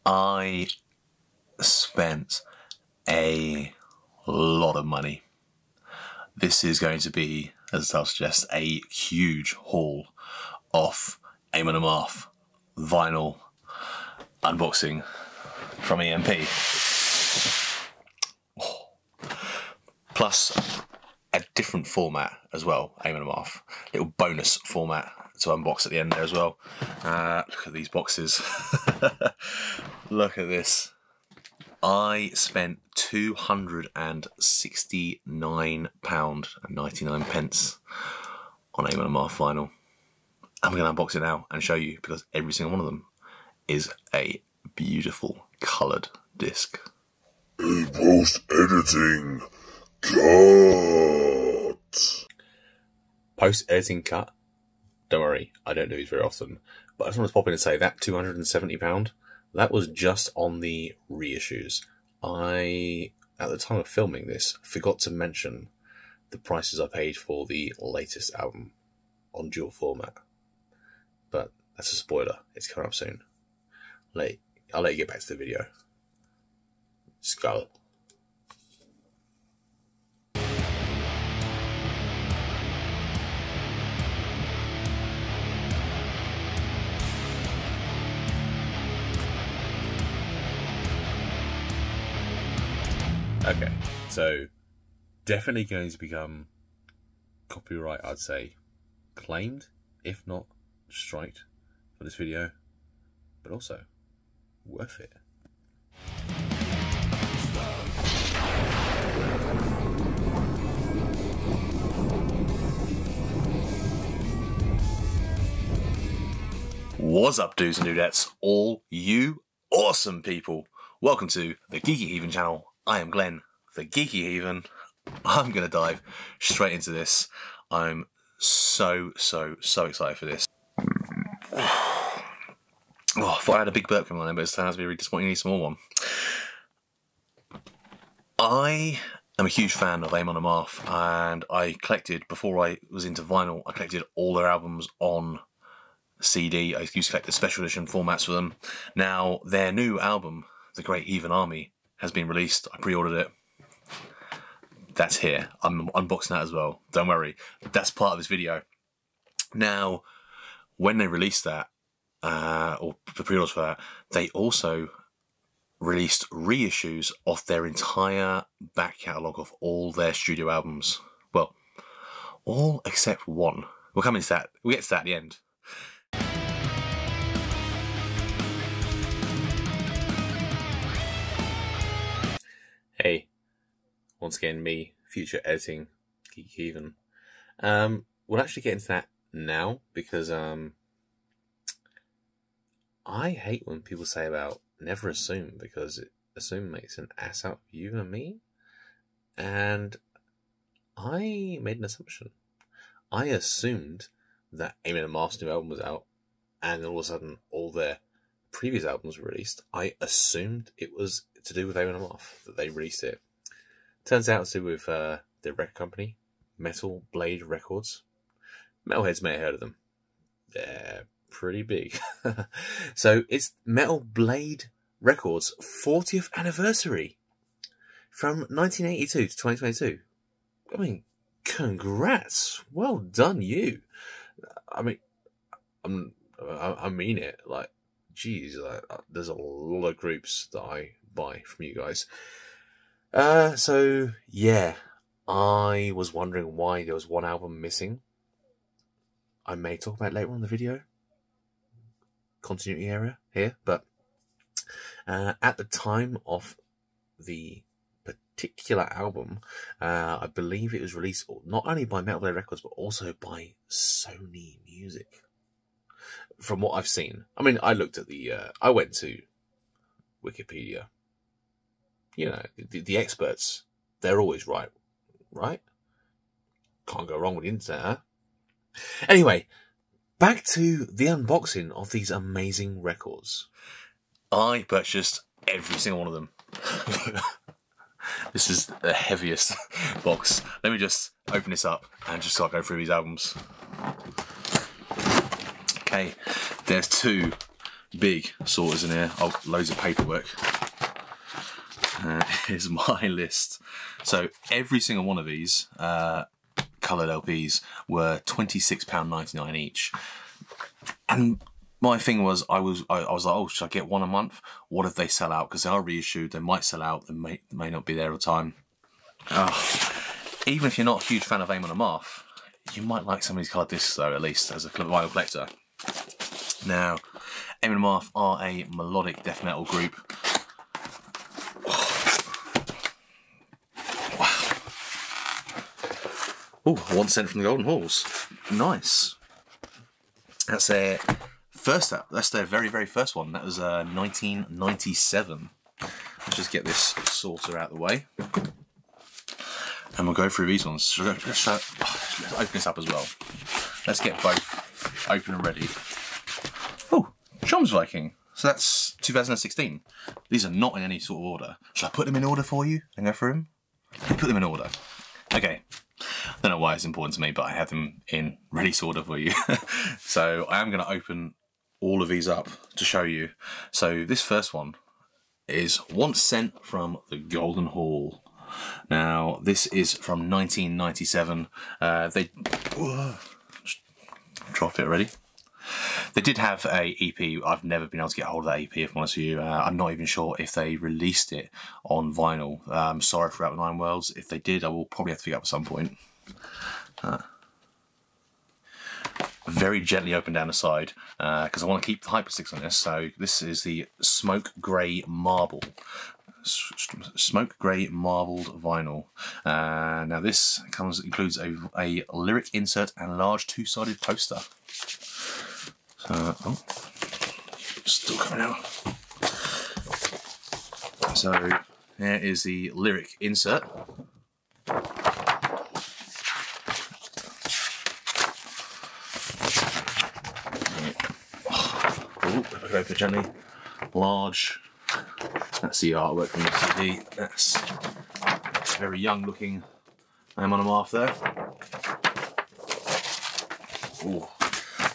I spent a lot of money. This is going to be, as the title suggests, a huge haul of Amon and Amarth vinyl unboxing from EMP. Plus a different format as well, Amon and Amarth. Little bonus format to unbox at the end there as well. Look at these boxes. Look at this. I spent £269.99 on Amon and Amarth vinyl. I'm going to unbox it now and show you, because every single one of them is a beautiful coloured disc. A post-editing cut. Post-editing cut? Don't worry, I don't do these very often. But I just want to pop in and say that £270, that was just on the reissues. I, at the time of filming this, forgot to mention the prices I paid for the latest album on dual format. But that's a spoiler, it's coming up soon. I'll let you get back to the video. Skull. Okay, so definitely going to become copyright, I'd say, claimed, if not striked for this video, but also worth it. What's up, dudes and dudettes, all you awesome people? Welcome to the Geeky Heathen channel. I am Glenn, the Geeky Heathen. I'm going to dive straight into this. I'm so excited for this. Oh, I thought I had a big burp coming on there, but it turns out to be a really disappointingly small one. I am a huge fan of Amon and Amarth, and I collected, before I was into vinyl, I collected all their albums on CD. I used to collect the special edition formats for them. Now, their new album, The Great Heathen Army, has been released. I pre-ordered it. That's here. I'm unboxing that as well. Don't worry. That's part of this video. Now, when they released that, or the pre-orders for that, they also released reissues of their entire back catalogue of all their studio albums. Well, all except one. We'll come into that. We'll get to that at the end. Hey, once again, me, future editing, Geeky Heathen. We'll actually get into that now, because I hate when people say about never assume, because assume makes an ass out of you and me. And I made an assumption. I assumed that Amon and Amarth's new album was out, and all of a sudden all their previous albums were released. I assumed it was to do with Amon and Amarth, that they released it. Turns out it's to do with their record company, Metal Blade Records. Metalheads may have heard of them. They're pretty big. So it's Metal Blade Records' 40th anniversary from 1982 to 2022. I mean, congrats. Well done, you. I mean, I mean it. Like, geez, there's a lot of groups that I buy from you guys. So yeah, I was wondering why there was one album missing. I may talk about it later on in the video. Continuity error here, but at the time of the particular album, I believe it was released not only by Metal Blade Records but also by Sony Music. From what I've seen, I mean, I looked at the, I went to Wikipedia. You know, the experts, they're always right, right? Can't go wrong with the internet, huh? Anyway, back to the unboxing of these amazing records. I purchased every single one of them. This is the heaviest box. Let me just open this up and just start going through these albums. Okay, there's two big sorters in here. Oh, loads of paperwork. Here's my list. So every single one of these coloured LPs were £26.99 each. And my thing was, I was like, oh, should I get one a month? What if they sell out? Because they are reissued, they might sell out, they may not be there all the time. Even if you're not a huge fan of Amon and Amarth, you might like some of these coloured discs though, at least as a vinyl collector. Now, Amon and Amarth are a melodic death metal group. Wow. Oh, 1 cent from the Golden Halls. Nice. That's their first app. That's their very, very first one. That was 1997. Let's just get this sorter out of the way. And we'll go through these ones. Let's open this up as well. Let's get both open and ready. Oh, Chom's Viking. So that's 2016. These are not in any sort of order. Should I put them in order for you and go through them? Put them in order. Okay. I don't know why it's important to me, but I have them in release order for you. So I am going to open all of these up to show you. So this first one is 1 cent from the Golden Hall. Now this is from 1997. They drop it already. They did have a EP. I've never been able to get hold of that EP, if I'm honest with you. I'm not even sure if they released it on vinyl. Sorry for Out the Nine Worlds. If they did, I will probably have to pick it up at some point. Very gently open down the side because I want to keep the hypersticks on this. So this is the Smoke Grey Marble. Smoke Grey marbled vinyl. Now this includes a lyric insert and a large two-sided poster. Oh, still coming out. So here is the lyric insert. Oh, open it gently. Large. That's the artwork from the CD. That's very young looking Amon and Amarth there. Ooh.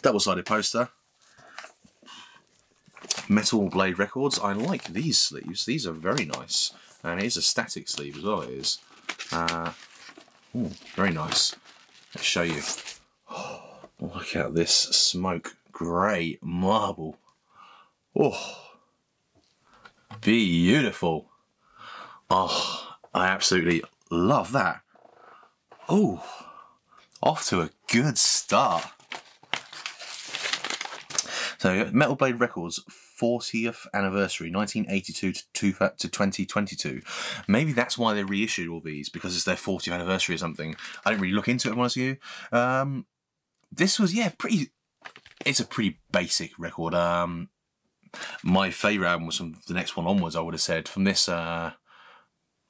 Double-sided poster. Metal Blade Records. I like these sleeves. These are very nice. And it is a static sleeve as well, it is. Ooh, very nice. Let's show you. Oh, look at this Smoke Grey marble. Oh. Beautiful. Oh, I absolutely love that. Oh, off to a good start. So, Metal Blade Records 40th anniversary, 1982 to 2022. Maybe that's why they reissued all these, because it's their 40th anniversary or something. I didn't really look into it, honest with you. This was, yeah, it's a pretty basic record. My favourite album was from the next one onwards, I would have said. From this,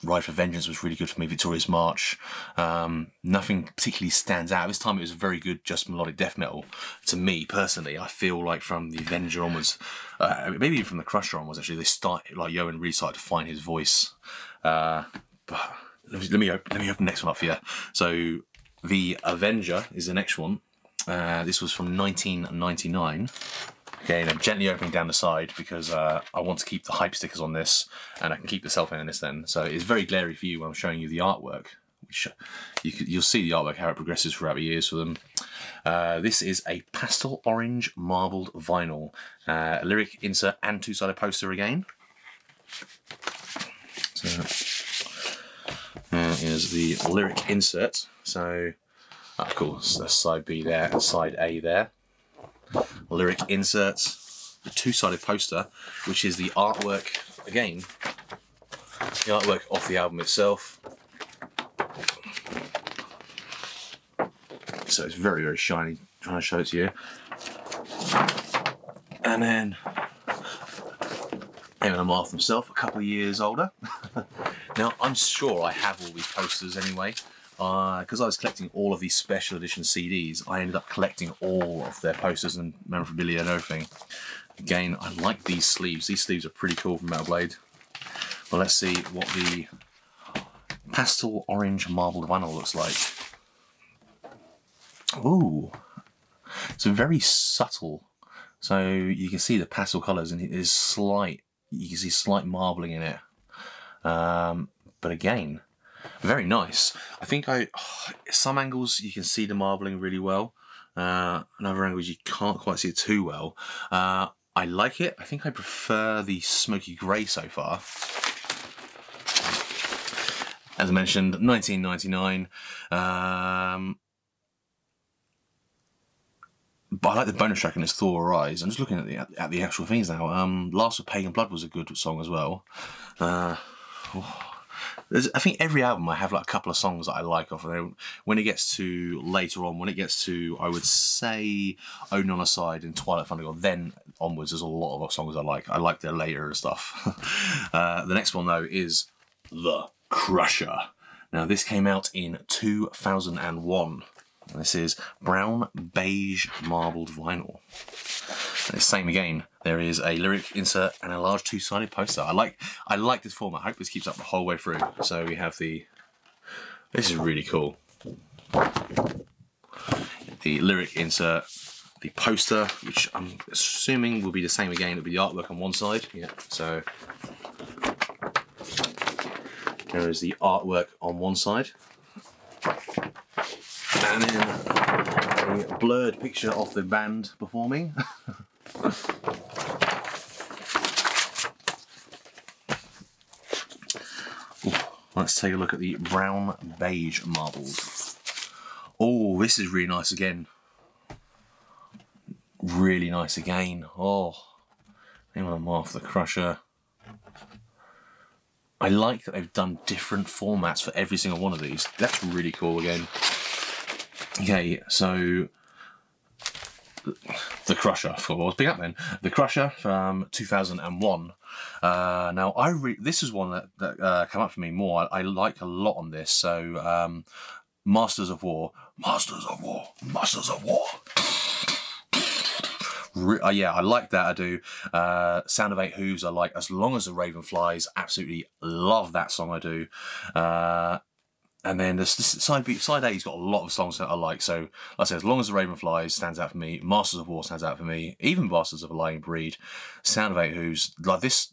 Ride for Vengeance was really good for me, Victorious March. Nothing particularly stands out. This time it was very good, just melodic death metal. To me, personally, I feel like from the Avenger onwards, maybe even from the Crusher onwards, actually, they started, like, Yoan really started to find his voice. But let me open the next one up for you. So, the Avenger is the next one. This was from 1999. Again, I'm gently opening down the side because I want to keep the hype stickers on this, and I can keep the cellophane on this then. So it's very glary for you when I'm showing you the artwork. Which you'll see the artwork, how it progresses throughout the years for them. This is a pastel orange marbled vinyl. A lyric insert and two-sided poster again. So here is the lyric insert. So, of course, that's side B there and side A there. Lyric inserts, the two-sided poster, which is the artwork again, the artwork off the album itself. So it's very, very shiny. I'm trying to show it to you. And then Amon and Amarth himself, a couple of years older. Now I'm sure I have all these posters anyway. Because I was collecting all of these special edition CDs, I ended up collecting all of their posters and memorabilia and everything. Again, I like these sleeves. These sleeves are pretty cool from Metal Blade. Well, let's see what the pastel orange marbled vinyl looks like. Ooh, it's a very subtle So you can see the pastel colours, and it is slight. You can see slight marbling in it. But again, very nice. I think some angles you can see the marbling really well. And other angles you can't quite see it too well. I like it. I think I prefer the smoky grey so far. As I mentioned, 1999. But I like the bonus track in its Thor Rise. I'm just looking at the actual things now. Last of Pagan Blood was a good song as well. I think every album I have like a couple of songs that I like off of it. When it gets to later on, when it gets to, I would say, Odin on a Side and Twilight Thunder God, then onwards there's a lot of songs I like. I like their later stuff. The next one though is The Crusher. Now this came out in 2001. And this is brown beige marbled vinyl. And it's same again. There is a lyric insert and a large two-sided poster. I like this format. I hope this keeps up the whole way through. So we have the. This is really cool. The lyric insert, the poster, which I'm assuming will be the same again. It'll be the artwork on one side. Yeah. So there is the artwork on one side. And then a blurred picture of the band performing. Let's take a look at the brown beige marbles. Oh, this is really nice again. Really nice again. Oh, Amarth the Crusher. I like that they've done different formats for every single one of these. That's really cool again. Okay, so The Crusher, for what was big up then. The Crusher from 2001. Now, this is one that came up for me more. I like a lot on this. So, Masters of War. Masters of War. Masters of War. Yeah, I like that. I do. Sound of Eight Hooves. I like As Long as the Raven Flies. Absolutely love that song. I do. And then this side A's got a lot of songs that I like. So, like I said, As Long as the Raven Flies stands out for me. Masters of War stands out for me. Even Bastards of a Lying Breed. Sound of Eight Hooves. Like this,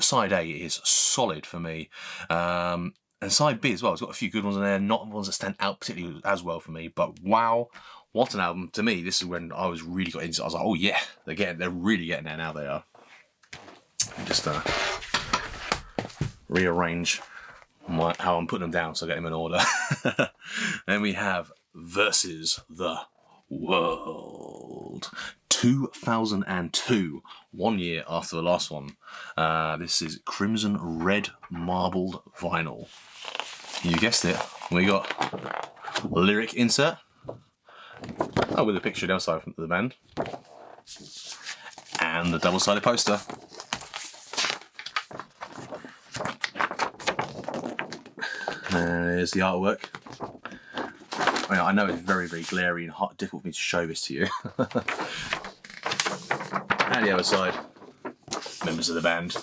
side A is solid for me. And side B as well. It's got a few good ones in there. Not ones that stand out particularly as well for me. But wow, what an album. To me, this is when I was really got into it. I was like, oh yeah, they're really getting there now. They are. Just rearrange how I'm putting them down so I get them in order. Then we have Versus the World. 2002, 1 year after the last one. This is crimson red marbled vinyl. You guessed it. We got lyric insert. Oh, with a picture down side from the band. And the double-sided poster. And there's the artwork. I know it's very, very glary and difficult for me to show this to you. And the other side, members of the band.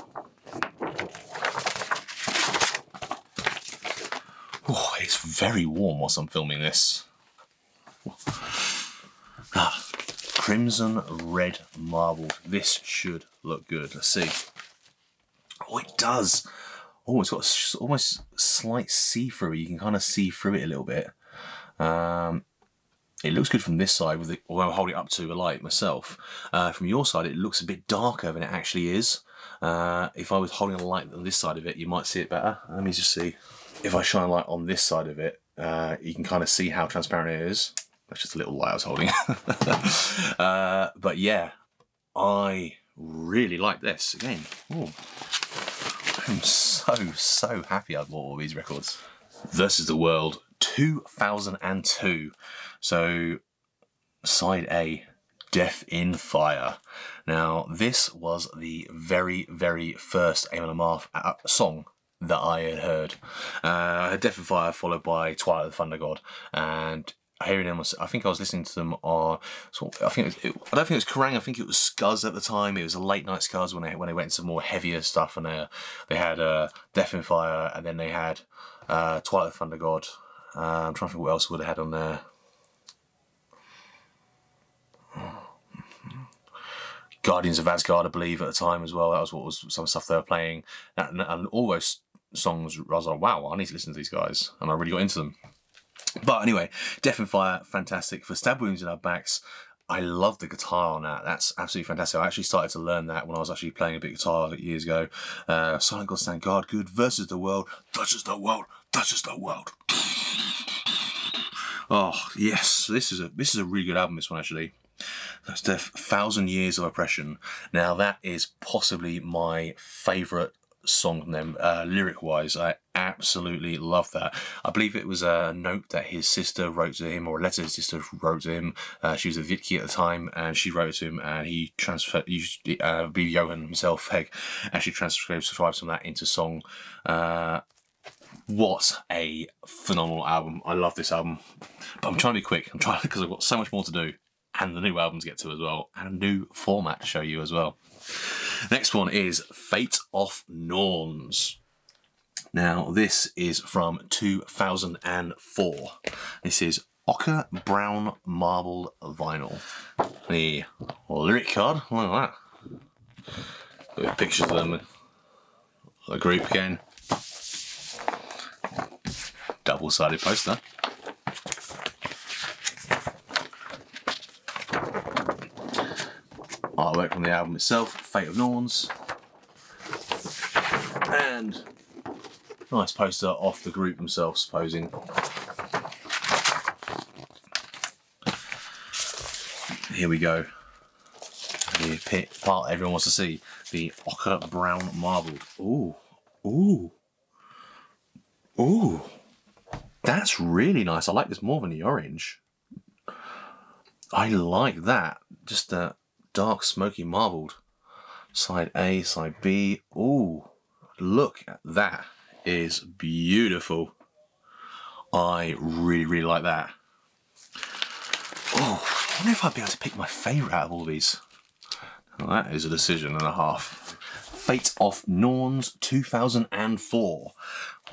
Oh, it's very warm whilst I'm filming this. Crimson red marbled. This should look good. Let's see. Oh, it does. Oh, it's got almost slight see-through. You can kind of see through it a little bit. It looks good from this side, although I'm holding it up to a light myself. From your side, it looks a bit darker than it actually is. If I was holding a light on this side of it, you might see it better. Let me just see. If I shine a light on this side of it, you can kind of see how transparent it is. That's just a little light I was holding. But yeah, I really like this. Again, ooh. I'm so happy I bought all these records. Versus the World, 2002. So, side A, Death in Fire. Now, this was the very, very first Amon Amarth song that I had heard. I had Death in Fire followed by Twilight of the Thunder God, and hearing them, I think I was listening to them on. I don't think it was Kerrang. I think it was Scuzz at the time. It was a late night Scuzz when they went into more heavier stuff, and they had Death in Fire, and then they had Twilight of the Thunder God. I'm trying to think what else would have had on there. Guardians of Asgard, I believe, at the time as well. That was what was some stuff they were playing. And all those songs, I was like, wow, I need to listen to these guys. And I really got into them. But anyway, Death and Fire, fantastic. For Stab Wounds in Our Backs, I love the guitar on that. That's absolutely fantastic. I actually started to learn that when I was actually playing a bit of guitar years ago. Silent God Stand Guard, good. Versus the World, touches the world, touches the world. Oh yes, this is a really good album. This one actually. That's Death, 1,000 Years of Oppression. Now that is possibly my favourite song from them, lyric-wise. I absolutely love that. I believe it was a note that his sister wrote to him, or a letter his sister wrote to him. She was a Geeky at the time, and she wrote it to him, and he transferred, Johan himself, Heg, actually transcribed some of that into song. What a phenomenal album. I love this album. But I'm trying to be quick. I'm trying because I've got so much more to do. And the new album to get to as well. And a new format to show you as well. Next one is Fate of Norns. Now, this is from 2004. This is ochre brown marbled vinyl. The lyric card, look at that. Got pictures of them. The group again. Double-sided poster. Artwork from the album itself, Fate of Norns. And nice poster off the group themselves posing. Here we go. The part everyone wants to see. The ochre brown marbled. Ooh. Ooh. Ooh. That's really nice. I like this more than the orange. I like that. Just the dark, smoky marbled. Side A, side B. Ooh, look at that. It is beautiful. I really, really like that. Oh, I wonder if I'd be able to pick my favourite out of all these. Well, that is a decision and a half. Fate of Norns 2004.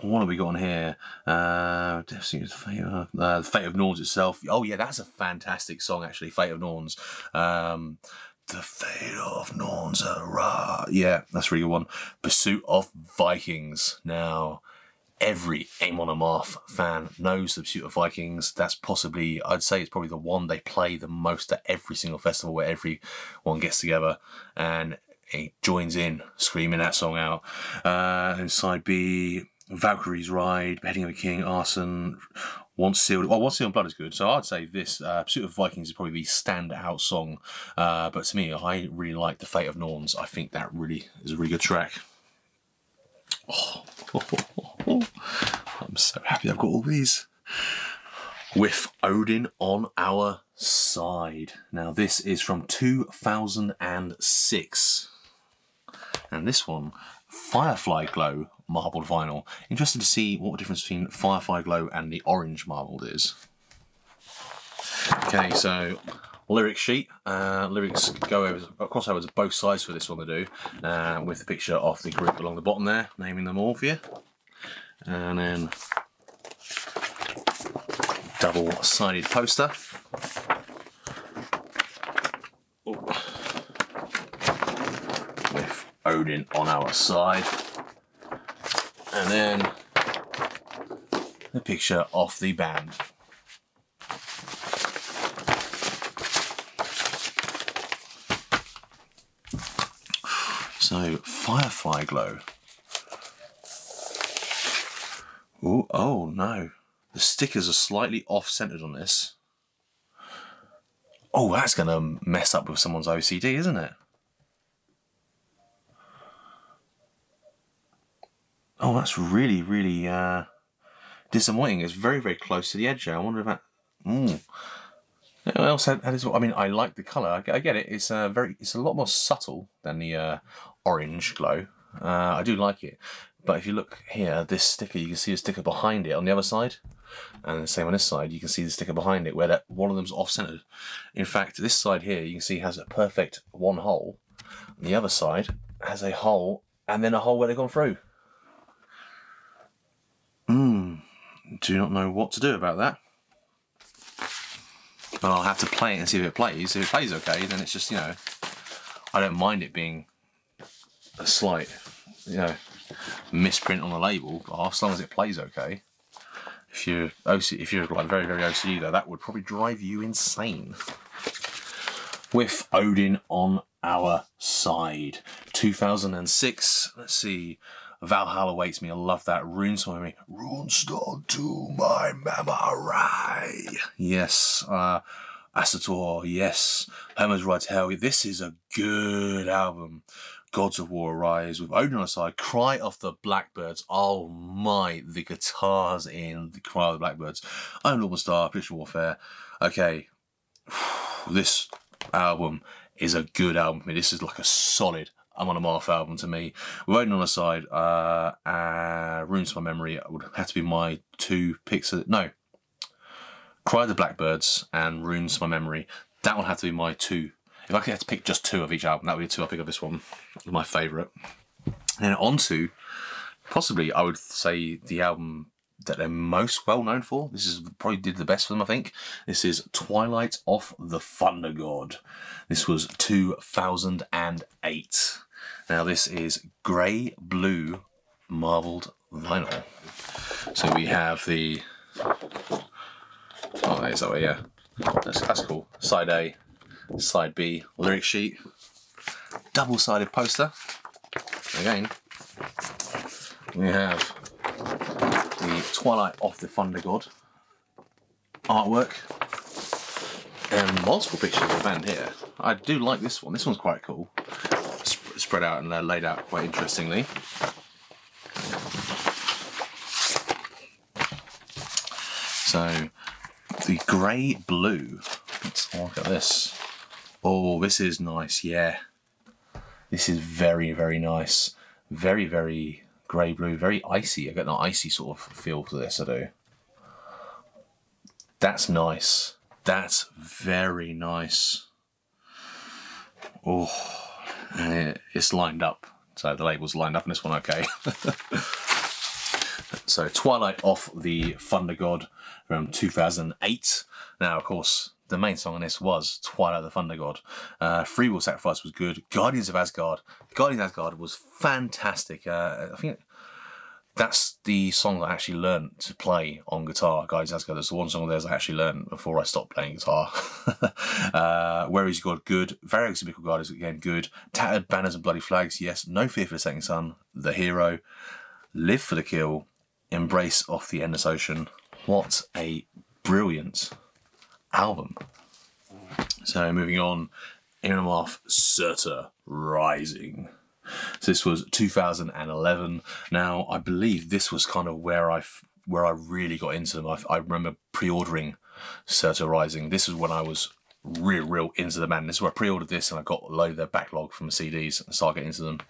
What have we got on here? The Fate of Norns itself. Oh yeah, that's a fantastic song actually. Fate of Norns. The Fate of Norns. Yeah, that's a really good one. Pursuit of Vikings. Now, every Amon Amarth fan knows the Pursuit of Vikings. That's possibly, I'd say it's probably the one they play the most at every single festival where everyone gets together and he joins in screaming that song out. And side B, Valkyrie's Ride, Beheading of a King, Arson, Once Sealed. Well, Once Sealed in Blood is good. So I'd say this Pursuit of Vikings is probably the standout song. But to me, I really like The Fate of Norns. I think that really is a really good track. Oh. I'm so happy I've got all these. With Odin on Our Side. Now this is from 2006. And this one, Firefly Glow marbled vinyl. Interested to see what the difference between Firefly Glow and the orange marbled is. Okay, so lyric sheet. Lyrics cross over to both sides for this one to do, with the picture of the group along the bottom there, naming them all for you. And then double-sided poster. With Odin on Our Side. And then the picture of the band. So, Firefly Glow. Ooh, oh no. The stickers are slightly off-centered on this. Oh, that's going to mess up with someone's OCD, isn't it? Oh, that's really, really disappointing. It's very, very close to the edge there. I wonder if that... What else had this? I mean, I like the colour. I get it. It's a lot more subtle than the orange glow. I do like it. But if you look here, this sticker, you can see a sticker behind it on the other side. And the same on this side, you can see the sticker behind it where one of them's off-centered. In fact, this side here, you can see has a perfect one hole. And the other side has a hole and then a hole where they've gone through. Do not know what to do about that. But I'll have to play it and see if it plays. If it plays okay, then it's just, you know, I don't mind it being a slight, you know, misprint on the label, as long as it plays okay. If you're like very, very OCD though, that would probably drive you insane. With Odin on our side. 2006, let's see, Valhalla Awaits Me, I love that. Runes for me. Runestone to my memory. Yes, Asator, yes. Hermes Rides Hell, this is a good album. Gods of War Arise, with Odin on the side. Cry of the Blackbirds, oh my, the guitars in the Cry of the Blackbirds. I'm Northern Star, Picture Warfare. Okay, this album is a good album for me. This is like a solid Amon-Amarth album to me. With Odin on the side, Runes to My Memory would have to be my two picks. No, Cry of the Blackbirds and Runes to My Memory. That would have to be my two. If I could have to pick just two of each album, that would be the two I pick of this one. My favourite. And then on to, possibly, I would say the album that they're most well known for. This is probably did the best for them, I think. This is Twilight Off the Thunder God. This was 2008. Now this is grey blue marbled vinyl. So we have the, oh, is that way? Yeah, that's cool. Side A, side B, lyric sheet, double-sided poster. Again, we have the Twilight Off the Thunder God artwork and multiple pictures of the band here. I do like this one. This one's quite cool. Spread out and laid out quite interestingly. So the grey blue. Let's look at this. Oh, this is nice. Yeah, this is very, very nice. Very, very grey blue. Very icy. I get an icy sort of feel to this. I do. That's nice. That's very nice. Oh, it's lined up. So the label's lined up in this one, okay. So Twilight Off the Thunder God from 2008. Now, of course, the main song on this was Twilight of the Thunder God. Free Will Sacrifice was good. Guardians of Asgard. Guardians of Asgard was fantastic. I think that's the song that I actually learned to play on guitar. Guardians of Asgard. That's the one song that I actually learned before I stopped playing guitar. Where Is God? Good. Very Exobical Guardians, again, good. Tattered Banners and Bloody Flags, yes. No Fear for the Setting Sun. The Hero. Live for the Kill. Embrace Off the Endless Ocean. What a brilliant album. So moving on, Amon-Amarth Surtur Rising. So this was 2011. Now I believe this was kind of where I really got into them. I remember pre-ordering Surtur Rising. This is when I was real into the band. This is where I pre-ordered this and I got a load of their backlog from the CDs and started getting into them.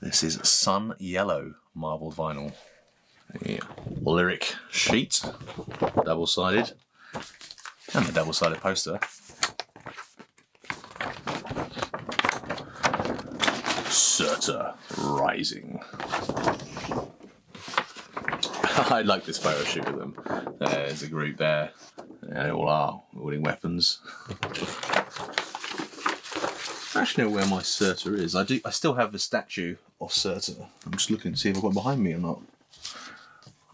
This is Sun Yellow marbled vinyl. Yeah. Lyric sheet, double-sided, and the double-sided poster. Surtur Rising. I like this photo shoot of them. There's a group there. They all are wielding weapons. I actually know where my Surtur is. I still have the statue of Surtur. I'm just looking to see if I've got it behind me or not.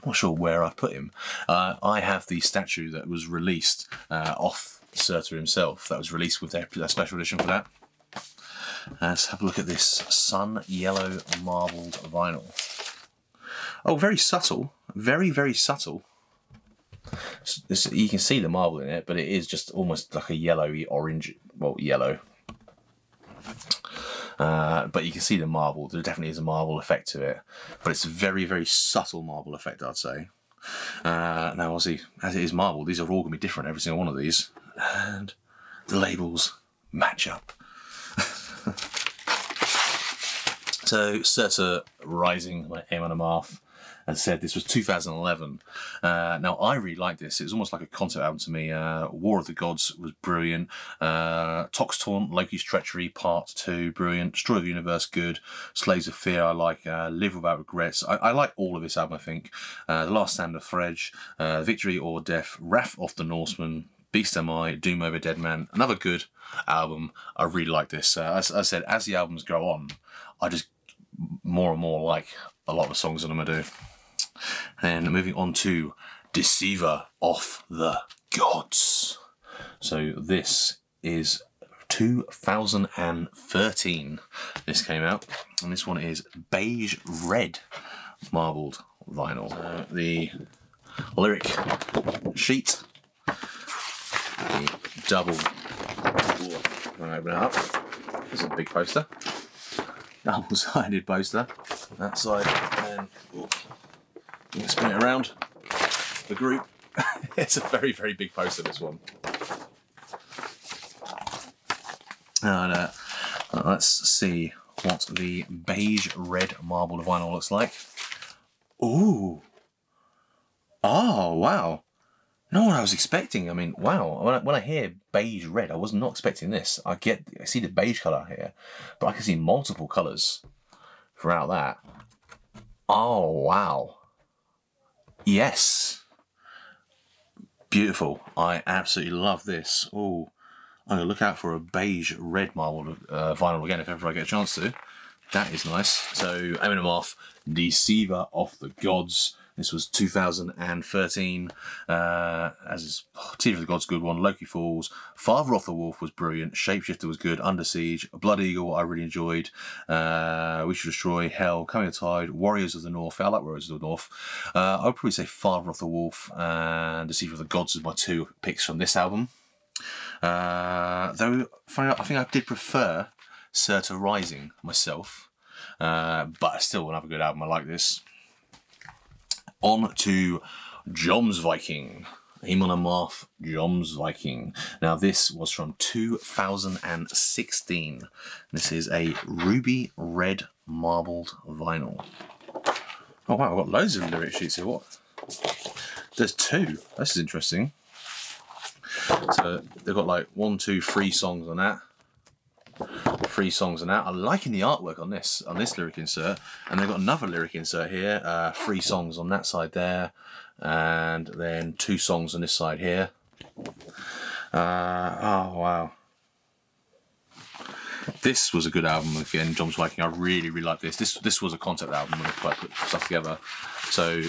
I'm not sure where I put him. I have the statue that was released off Surtur himself. That was released with their special edition for that. Let's have a look at this Sun Yellow marbled vinyl. Oh, very subtle. Very, very subtle. You can see the marble in it, but it is just almost like a yellowy orange, well, yellow. But you can see the marble. There definitely is a marble effect to it, but it's a very, very subtle marble effect, I'd say. Now, obviously, as it is marble, these are all going to be different, every single one of these, and the labels match up. So, Surtur Rising by Amon-Amarth. As I said, this was 2011. Now, I really like this. It was almost like a concept album to me. War of the Gods was brilliant. Tox Taunt, Loki's Treachery, Part 2, brilliant. Destroy the Universe, good. Slaves of Fear, I like. Live Without Regrets. I like all of this album, I think. The Last Stand of Thrudge, Victory or Death, Wrath of the Norseman, Beast Am I, Doom Over Dead Man. Another good album. I really like this. As I said, as the albums go on, I just more and more like a lot of the songs that I'm going to do. And moving on to Deceiver Off the Gods. So this is 2013. This came out, and this one is beige red marbled vinyl. The lyric sheet, the double. I'm gonna open it up. This is a big poster, double-sided poster. That side, and you can spin it around the group. It's a very, very big poster, this one. And let's see what the beige red marbled vinyl looks like. Ooh. Oh, wow. Not what I was expecting. I mean, wow. When I hear beige red, I was not expecting this. I see the beige colour here, but I can see multiple colours throughout that. Oh, wow. Yes. Beautiful. I absolutely love this. Oh, I'm going to look out for a beige red marbled vinyl again if ever I get a chance to. That is nice. So, Amon Amarth, Deceiver Off the Gods. This was 2013. As is Deceiver Off the Gods, good one. Loki Falls. Father of the Wolf was brilliant. Shapeshifter was good. Under Siege. Blood Eagle, I really enjoyed. We Should Destroy. Hell. Coming to Tide. Warriors of the North. I like Warriors of the North. I would probably say Father of the Wolf and Deceiver of the Gods is my two picks from this album. Though, funny enough, I think I did prefer Surtur Rising myself, but still another good album. I like this. On to Jom's Viking. Amon Amarth, Jom's Viking. Now this was from 2016. This is a ruby red marbled vinyl. Oh wow, I've got loads of lyric sheets here. What? There's two. This is interesting. So they've got like 1, 2, 3 songs on that. 3 songs on that. I'm liking the artwork on this lyric insert, and they've got another lyric insert here. 3 songs on that side there, and then 2 songs on this side here. Oh wow, this was a good album again. Jom's Viking. I really like this. This was a concept album when I put stuff together. So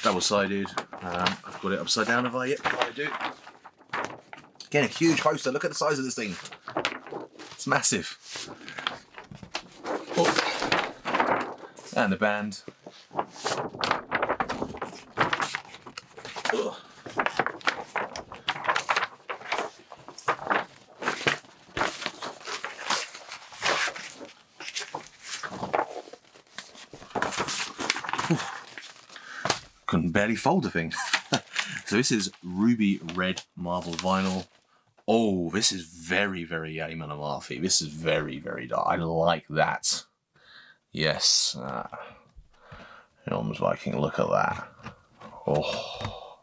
double-sided. I've got it upside down. Have I? Yep, I do. Again, a huge poster. Look at the size of this thing. It's massive. Oh. And the band. Ugh. Couldn't barely fold the thing. So this is ruby red marble vinyl. Oh, this is very, very Amon Amarth-y. This is very, very dark. I like that. Yes. Jom's Viking, look at that. Oh.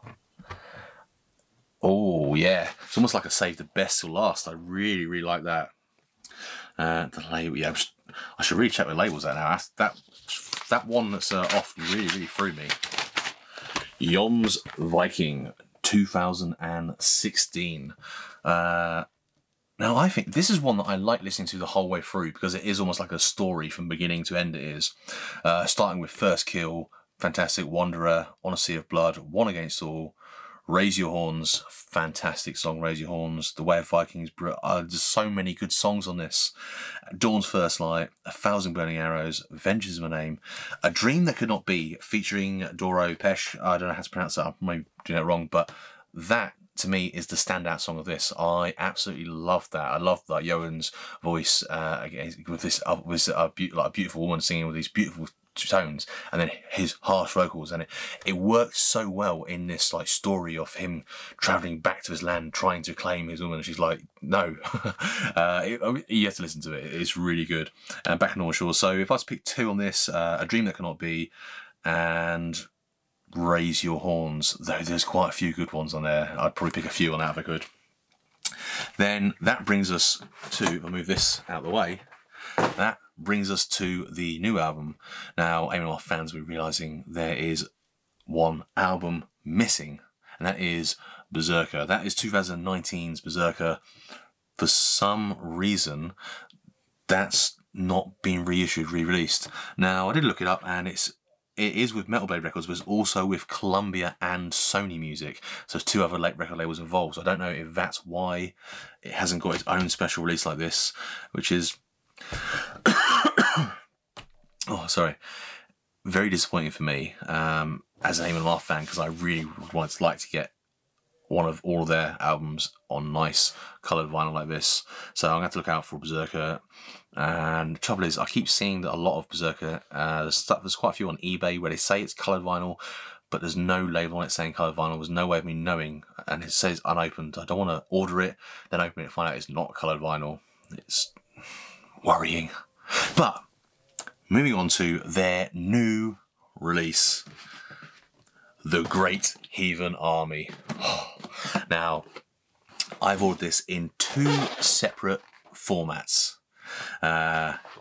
Oh, yeah. It's almost like I saved the best till last. I really like that. The label, yeah. I should really check the labels out now. That one that's off really threw me. Jom's Viking, 2016. Now I think this is one that I like listening to the whole way through because it is almost like a story from beginning to end. It is starting with First Kill, fantastic. Wanderer, On a Sea of Blood, One Against All, Raise Your Horns, fantastic song, Raise Your Horns, The Way of Vikings, there's so many good songs on this. Dawn's First Light, 1,000 Burning Arrows, Vengeance is My Name, A Dream That Could Not Be, featuring Doro Pesh. I don't know how to pronounce that, I may be doing it wrong, but that to me is the standout song of this. I absolutely love that. I love that Johan's voice with this like a beautiful woman singing with these beautiful tones, and then his harsh vocals, and it works so well in this like story of him traveling back to his land trying to claim his woman. She's like, no. You have to listen to it. It's really good. Back in North Shore. So if I was to pick 2 on this, A Dream That Cannot Be and Raise Your Horns, though there's quite a few good ones on there. I'd probably pick a few on that if I could. Then that brings us to, if I move this out of the way, that brings us to the new album. Now, Amon Amarth fans will be realising there is one album missing, and that is Berserker. That is 2019's Berserker. For some reason, that's not been reissued, re-released. Now, I did look it up, and it is with Metal Blade Records, but it's also with Columbia and Sony Music. So there's two other record labels involved. So I don't know if that's why it hasn't got its own special release like this, which is oh, sorry, very disappointing for me as an Amon fan, because I really would like to get one of all of their albums on nice coloured vinyl like this. So I'm going to have to look out for Berserker. And the trouble is, I keep seeing that a lot of Berserker, there's quite a few on eBay where they say it's coloured vinyl, but there's no label on it saying coloured vinyl. There's no way of me knowing, and it says unopened. I don't want to order it, then open it and find out it's not coloured vinyl. It's worrying. But moving on to their new release, The Great Heathen Army. Now, I've ordered this in 2 separate formats.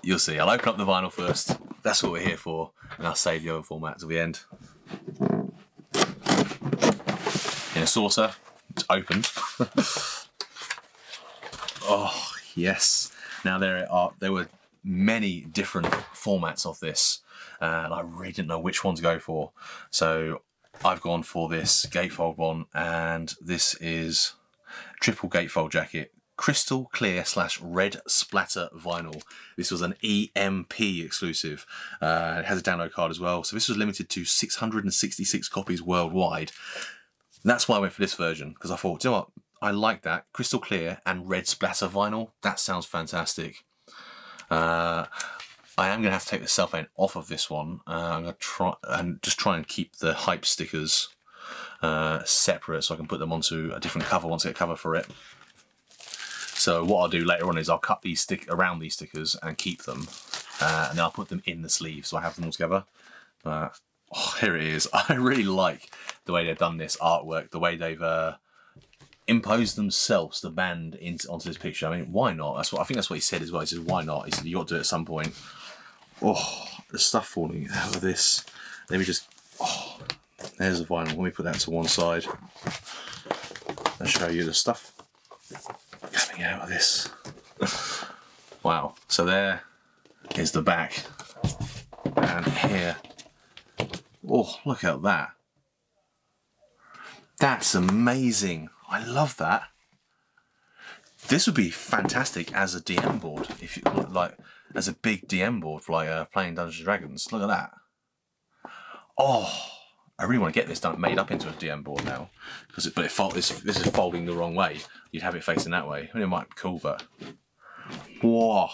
You'll see. I'll open up the vinyl first. That's what we're here for, and I'll save the other format till the end. In a saucer, it's opened. Oh yes. Now there were many different formats of this, and I really didn't know which one to go for. So I've gone for this gatefold one, and this is triple gatefold jacket, crystal clear / red splatter vinyl. This was an EMP exclusive. It has a download card as well. So this was limited to 666 copies worldwide. That's why I went for this version, because I thought, you know what, I like that. Crystal clear and red splatter vinyl. That sounds fantastic. I am going to have to take the cellophane off of this one. I'm going to try and keep the hype stickers separate, so I can put them onto a different cover once I get cover for it. So what I'll do later on is I'll cut these around these stickers and keep them, and then I'll put them in the sleeve so I have them all together. Oh, here it is. I really like the way they've done this artwork, the way they've imposed themselves, the band, onto this picture. I mean, why not? I think that's what he said as well. He said, why not? He said, you got to do it at some point. Oh, the stuff falling out of this. Let me just, oh, there's the vinyl. Let me put that to one side and show you the stuff coming out of this. Wow. So there is the back. And here, oh, look at that. That's amazing. I love that. This would be fantastic as a DM board, if you like, as a big DM board for like playing Dungeons and Dragons. Look at that. Oh, I really want to get this made up into a DM board now, because this is folding the wrong way. You'd have it facing that way. I mean, it might be cool, but whoa,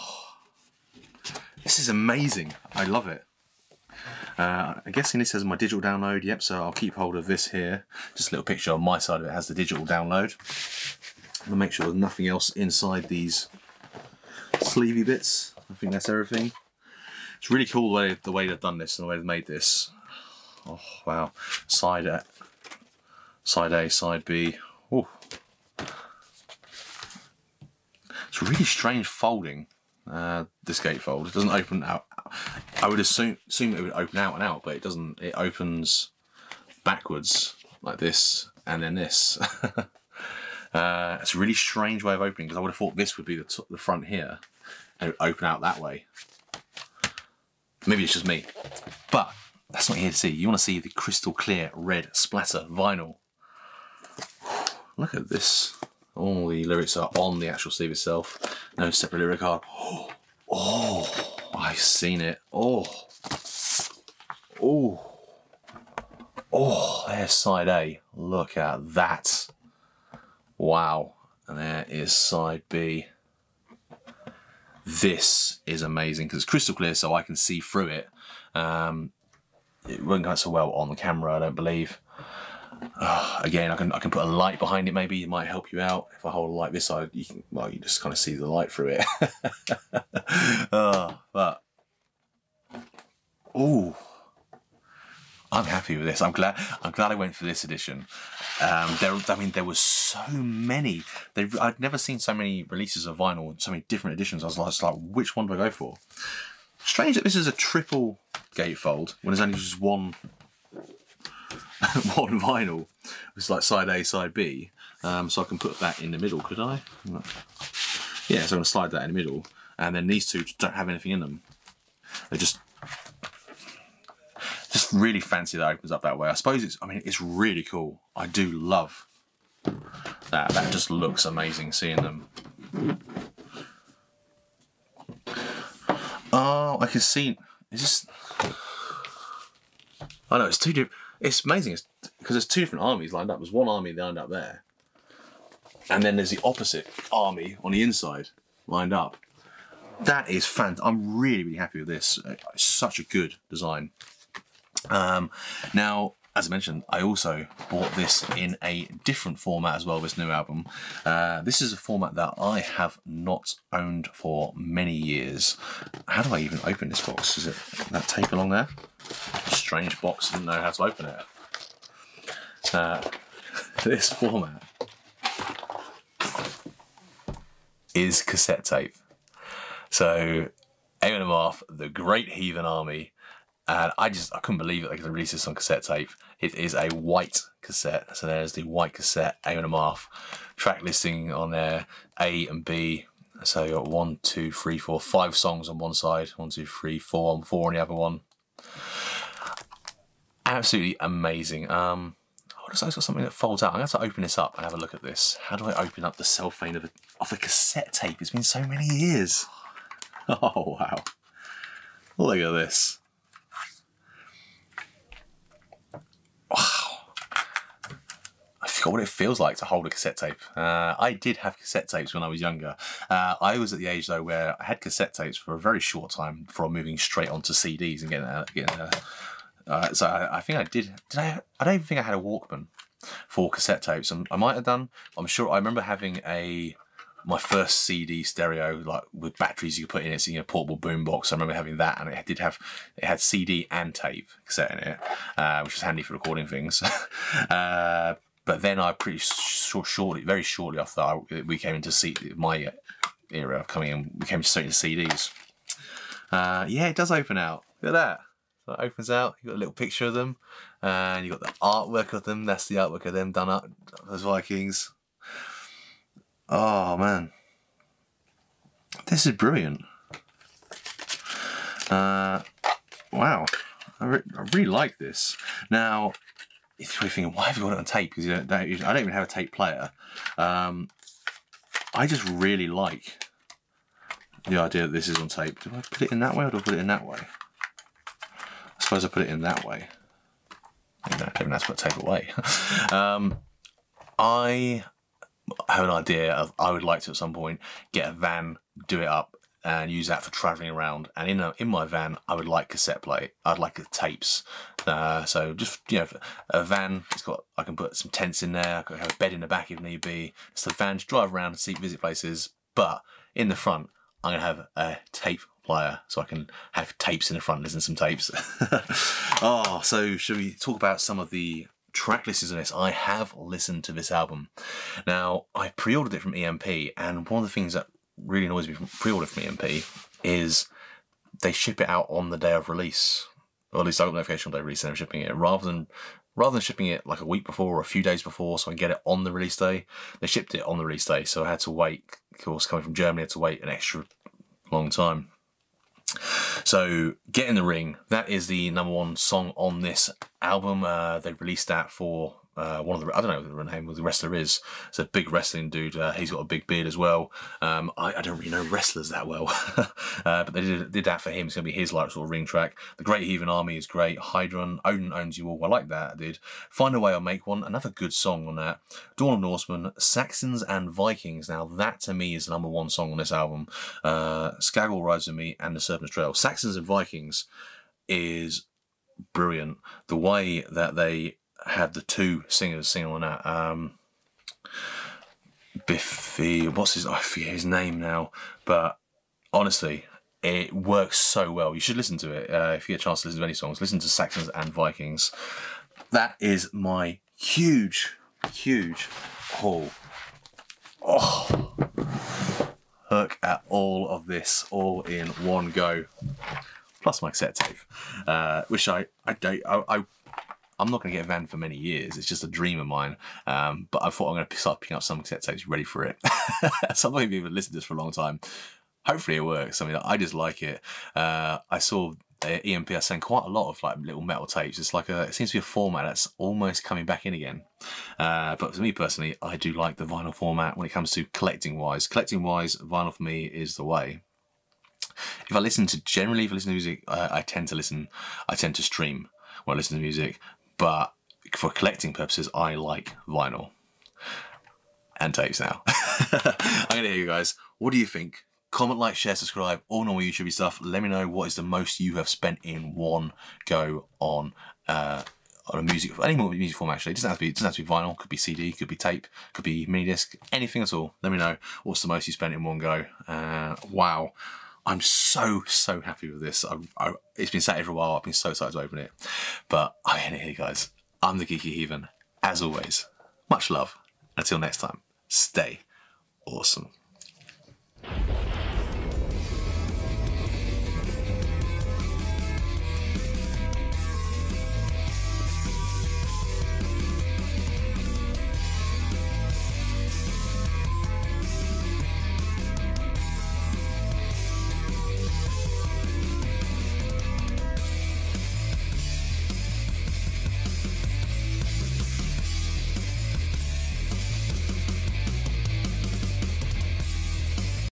this is amazing. I love it. I'm guessing this has my digital download. Yep, so I'll keep hold of this here. Just a little picture on my side of it has the digital download. I'm gonna make sure there's nothing else inside these sleevey bits. I think that's everything. It's really cool the way they've done this and the way they've made this. Oh wow! Side A, side B. Oh, it's really strange folding. This gatefold, it doesn't open out. I would assume it would open out and out, but it doesn't. It opens backwards like this, and then this. It's a really strange way of opening, because I would have thought this would be the front here, and it would open out that way. Maybe it's just me, but that's not here to see. You want to see the crystal clear red splatter vinyl. Look at this. All the lyrics are on the actual sleeve itself. No separate lyric card. Oh, I've seen it. Oh, oh, oh, there's side A. Look at that. Wow. And there is side B. This is amazing, because it's crystal clear, so I can see through it. It won't go so well on the camera, I don't believe. Again, I can put a light behind it. Maybe it might help you out. If I hold a light this side, you just kind of see the light through it. But ooh, I'm happy with this. I'm glad I went for this edition. I mean, there was so many. I'd never seen so many releases of vinyl, so many different editions. I was like, which one do I go for? Strange that this is a triple gatefold when there's only just one one vinyl. It's like side A, side B. So I can put that in the middle, could I? Yeah, so I'm going to slide that in the middle. And then these two don't have anything in them. They just really fancy that opens up that way. I suppose it's really cool. I do love that. That just looks amazing seeing them. Oh, I can see. I know it's two different. It's amazing because there's two different armies lined up. There's one army lined up there, and then there's the opposite army on the inside lined up. That is fantastic. I'm really, really happy with this. It's such a good design. Now, as I mentioned, I also bought this in a different format as well, this new album. This is a format that I have not owned for many years. How do I even open this box? Is it that tape along there? Strange box, didn't know how to open it. This format is cassette tape. So, Amon and Amarth, the Great Heathen Army, and I couldn't believe it they could release this on cassette tape. It is a white cassette, so there's the white cassette, Amon and Amarth, track listing on there, A and B. So you got 1, 2, 3, 4, 5 songs on one side, 1, 2, 3, 4 on the other one. Absolutely amazing. Oh, it's got something that folds out. I'm going to have to open this up and have a look at this. How do I open up the cellophane of the cassette tape? It's been so many years. Oh, wow. Look at this. Wow. I forgot what it feels like to hold a cassette tape. I did have cassette tapes when I was younger. I was at the age, though, where I had cassette tapes for a very short time before moving straight onto CDs and getting so I think I did. I don't even think I had a Walkman for cassette tapes. I might have done. I'm sure. I remember having my first CD stereo, like with batteries you could put in it, so a portable boombox. I remember having that, and it had CD and tape cassette in it, which was handy for recording things. But then I very shortly after that, we came into my era of coming in, we came straight into CDs. Yeah, it does open out. Look at that. So it opens out. You got a little picture of them, and you got the artwork of them. That's the artwork of them done up as Vikings. Oh man, this is brilliant. Wow, I really like this. Now, if you're thinking, why have you got it on tape? Because I don't even have a tape player. I just really like the idea that this is on tape. Do I put it in that way or do I put it in that way? I suppose I put it in that way. I don't even have to put tape away. I have an idea of I would like to at some point get a van, do it up, and use that for travelling around. And in my van, I would like cassette play. I'd like tapes. So just a van. I can put some tents in there. I can have a bed in the back if need be. Just a van to drive around, visit places. But in the front, I'm gonna have a tape player, so I can have tapes in the front, listen to some tapes. Oh, so should we talk about some of the track listings on this? I have listened to this album. Now, I pre-ordered it from EMP, and one of the things that really annoys me from pre-order from EMP is they ship it out on the day of release. Or at least I got notification on the day of release and they're shipping it. Rather than shipping it like a week before or a few days before so I can get it on the release day, they shipped it on the release day, so I had to wait. Of course, coming from Germany, I had to wait an extra long time. So, Get in the Ring, that is the #1 song on this album. They released that for one of the, I don't know what the name of the wrestler is. It's a big wrestling dude. He's got a big beard as well. I don't really know wrestlers that well, but they did that for him. It's going to be his like sort of ring track. The Great Heathen Army is great. Hydron, Odin Owns You All. I like that. I did. Find a Way, I'll Make One. Another good song on that. Dawn of Norsemen, Saxons and Vikings. Now that to me is the #1 song on this album. Skaggle Rides With Me and The Serpent's Trail. Saxons and Vikings is brilliant. The way that they had the two singers sing on that. Biffy, I forget his name now, but honestly, it works so well. You should listen to it. If you get a chance to listen to any songs, listen to Saxons and Vikings. That is my huge haul. Oh, look at all of this, all in one go. Plus my cassette tape, which I'm not going to get a van for many years. It's just a dream of mine. But I thought I'm going to start picking up some cassette tapes ready for it. Some of you have listened to this for a long time. Hopefully it works. I mean, I just like it. I saw EMP are selling quite a lot of like little metal tapes. It's like it seems to be a format that's almost coming back in again. But for me personally, I do like the vinyl format when it comes to collecting wise. Collecting wise, vinyl for me is the way. If I listen to music, I tend to stream when I listen to music. But for collecting purposes, I like vinyl and tapes now. I'm gonna hear you guys. What do you think? Comment, like, share, subscribe, all normal YouTube stuff. Let me know what is the most you have spent in one go on a music, any more music form actually. It doesn't have to be vinyl, could be CD, could be tape, could be mini disc, anything at all. Let me know what's the most you spent in one go. Wow, I'm so happy with this. It's been sat here for a while. I've been so excited to open it. But I'm gonna hear you guys. I'm the Geeky Heathen. As always, much love. Until next time, stay awesome.